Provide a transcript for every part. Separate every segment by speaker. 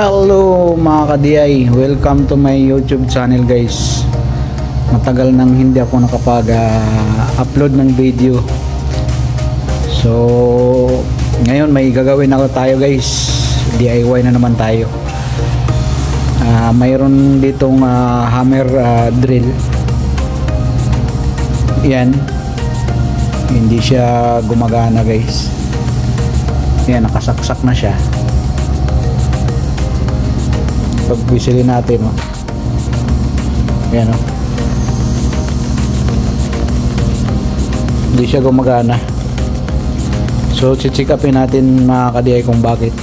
Speaker 1: Hello mga ka-DI, welcome to my YouTube channel guys. Matagal nang hindi ako nakapag-upload ng video. So ngayon may gagawin ako tayo guys. DIY na naman tayo. Mayroon ditong hammer drill. Yan. Hindi siya gumagana guys. Yan, nakasaksak na siya. Pagbisilin natin, oh. Yan, oh. Hindi siya gumagana. So check upin natin mga ka-DI kung bakit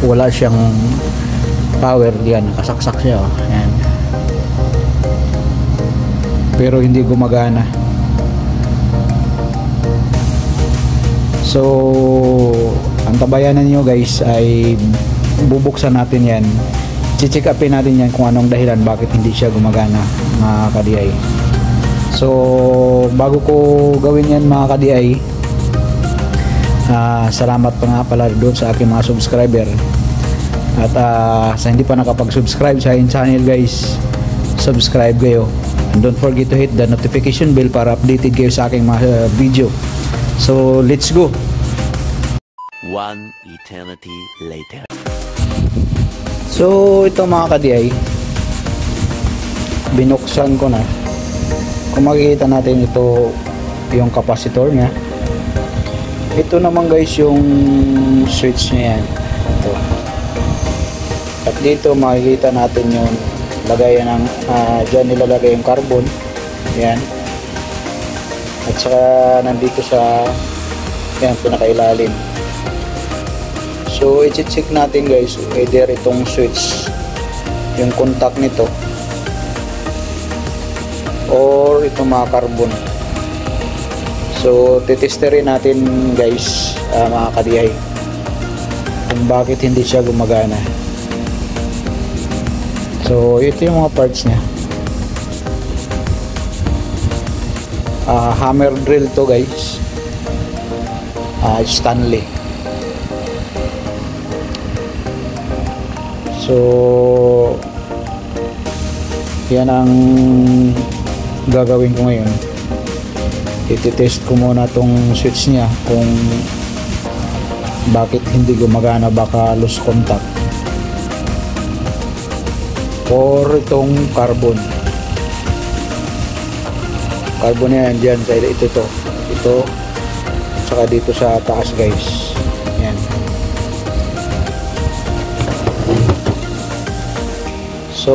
Speaker 1: wala siyang power. Yan, nakasaksak siya, oh. Yan. Pero hindi gumagana. So ang tabayanan nyo guys ay bubuksan natin yan. Check upin natin yan kung anong dahilan bakit hindi siya gumagana mga ka-DI. So bago ko gawin yan mga ka-DI, salamat pa nga pala doon sa aking mga subscriber. At sa hindi pa nakapag-subscribe sa aking channel guys, subscribe kayo. And don't forget to hit the notification bell para updated kayo sa aking mga video. So let's go.
Speaker 2: One eternity later.
Speaker 1: So ito mga ka-DI, binuksan ko na. Kung makikita natin, ito yung capacitor niya. Ito naman guys yung switch niya yan. Ito. At dito makikita natin yung lagayan ng dyan nilalagay yung carbon. Yan. At saka nandito sa yan, pinakailalim. So i-check natin guys, either itong switch, yung contact nito, or itong mga carbon. So titesterin natin guys mga ka-DI kung bakit hindi siya gumagana. So ito yung mga parts niya. Hammer drill to guys, Stanley. So yan ang gagawin ko ngayon. Ititest ko muna tong switch niya kung bakit hindi gumagana, baka loose contact, or itong carbon na yan dyan, ito saka dito sa taas guys. Yan. So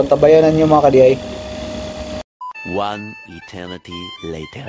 Speaker 1: ang tabayanan nyo mga ka-DI.
Speaker 2: One eternity later.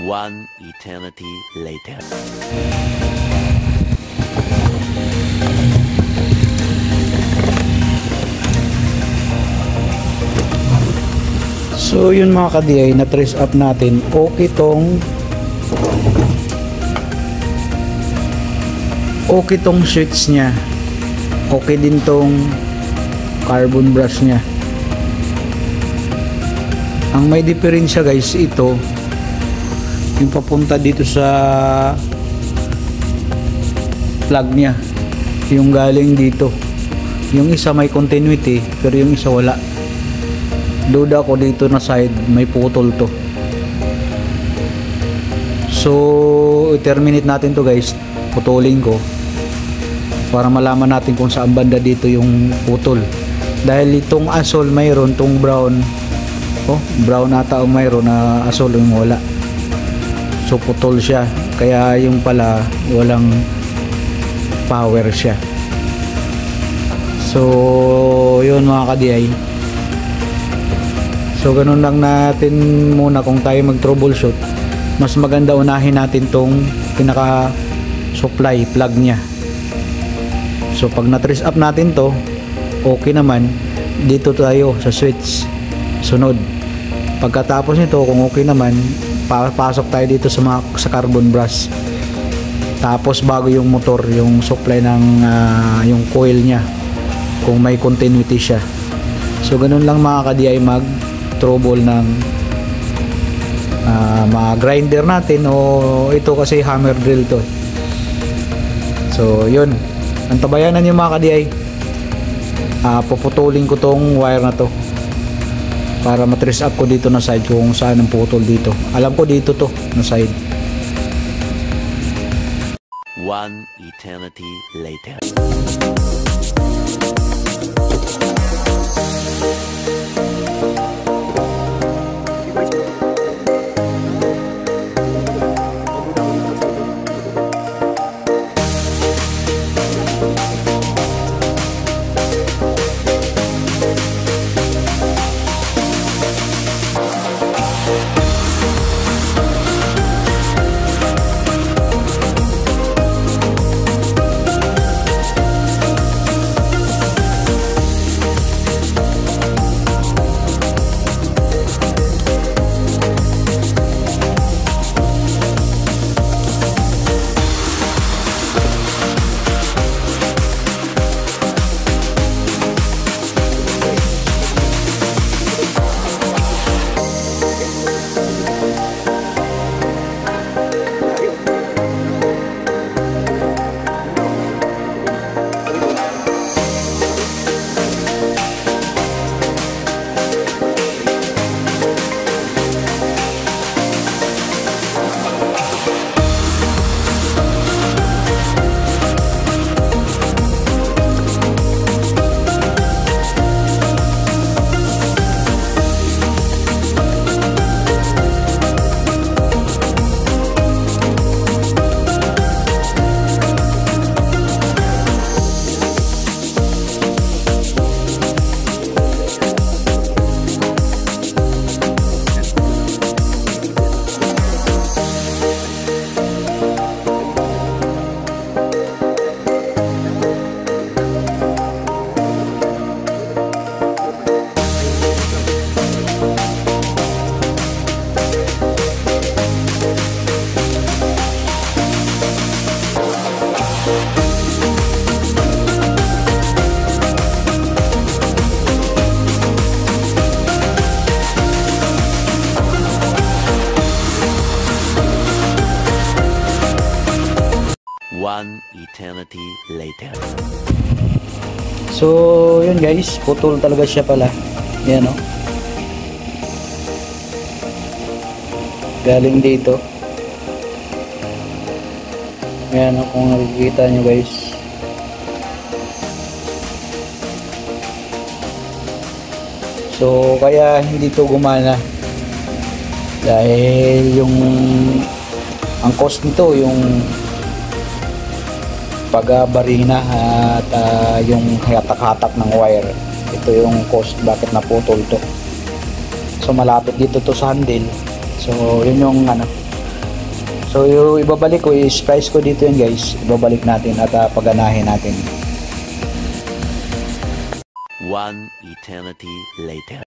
Speaker 2: One eternity later.
Speaker 1: So yun mga ka-DI, na trace up natin. Okay tong switch nya, okay din tong carbon brush nya. Ang may diferensya guys, ito yung papunta dito sa plug nya, yung galing dito. Yung isa may continuity pero yung isa wala. Duda ko dito na side may putol to. So i-terminate natin to guys, putulin ko para malaman natin kung saan banda dito yung putol. Dahil itong asol mayroon, tong brown, brown ata ang mayroon, na asol yung wala. So putol siya, kaya yung pala walang power siya. So yun mga ka-DI. So ganun lang natin muna kung tayo mag troubleshoot. Mas maganda unahin natin tong pinaka supply plug nya. So pag na trace up natin to, okay naman, dito tayo sa switch sunod. Pagkatapos nito, kung okay naman, pasok tayo dito sa carbon brush. Tapos bago yung motor, yung supply ng yung coil nya, kung may continuity siya. So ganun lang mga ka-DI mag trouble ng mga grinder natin, o ito kasi hammer drill to. So yun, antabayanan yung mga ka-DI. Puputulin ko tong wire na to para matrace up ko dito na side kung saan ang putol dito. Alam ko dito to na side.
Speaker 2: One eternity later. One eternity later.
Speaker 1: So yun guys, putol talaga siya pala. Yan o, galing dito. Yan o, kung nakikita nyo guys. So kaya hindi to gumana, dahil yung ang cost nito yung pagbarina at yung hatak-hatak ng wire. Ito yung cost bakit naputol to. So malapit dito to sa handle. So yun yung ano. So yung ibabalik ko, i-splice ko dito yun guys. Ibabalik natin at paganahin natin.
Speaker 2: One eternity later.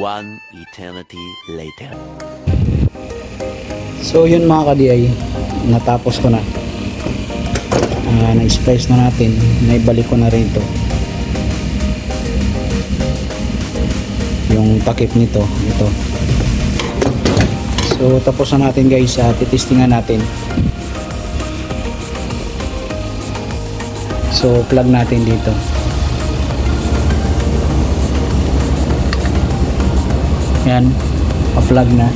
Speaker 2: One eternity later.
Speaker 1: So yun mga ka-DI, natapos ko na. Na-splice na natin, naibalik ko na rin ito. Yung takip nito, ito. So tapos na natin guys, titestingan natin. So plug natin dito. Yan, pa-plug na.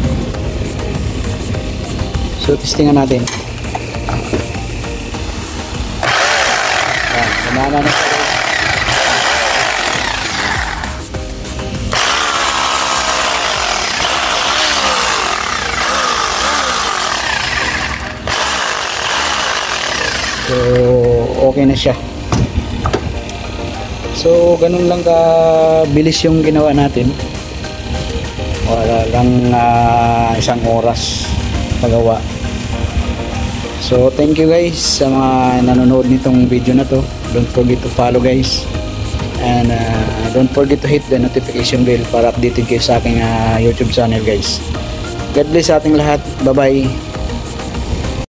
Speaker 1: So testingan natin. Yan, gumana na siya. So okay na siya. So ganun lang ka bilis yung ginawa natin. Wala lang isang oras pagawa. So thank you guys sa mga nanonood nitong video na to. Don't forget to follow guys, and don't forget to hit the notification bell para updated kayo sa aking YouTube channel guys. God bless sa ating lahat. Bye bye.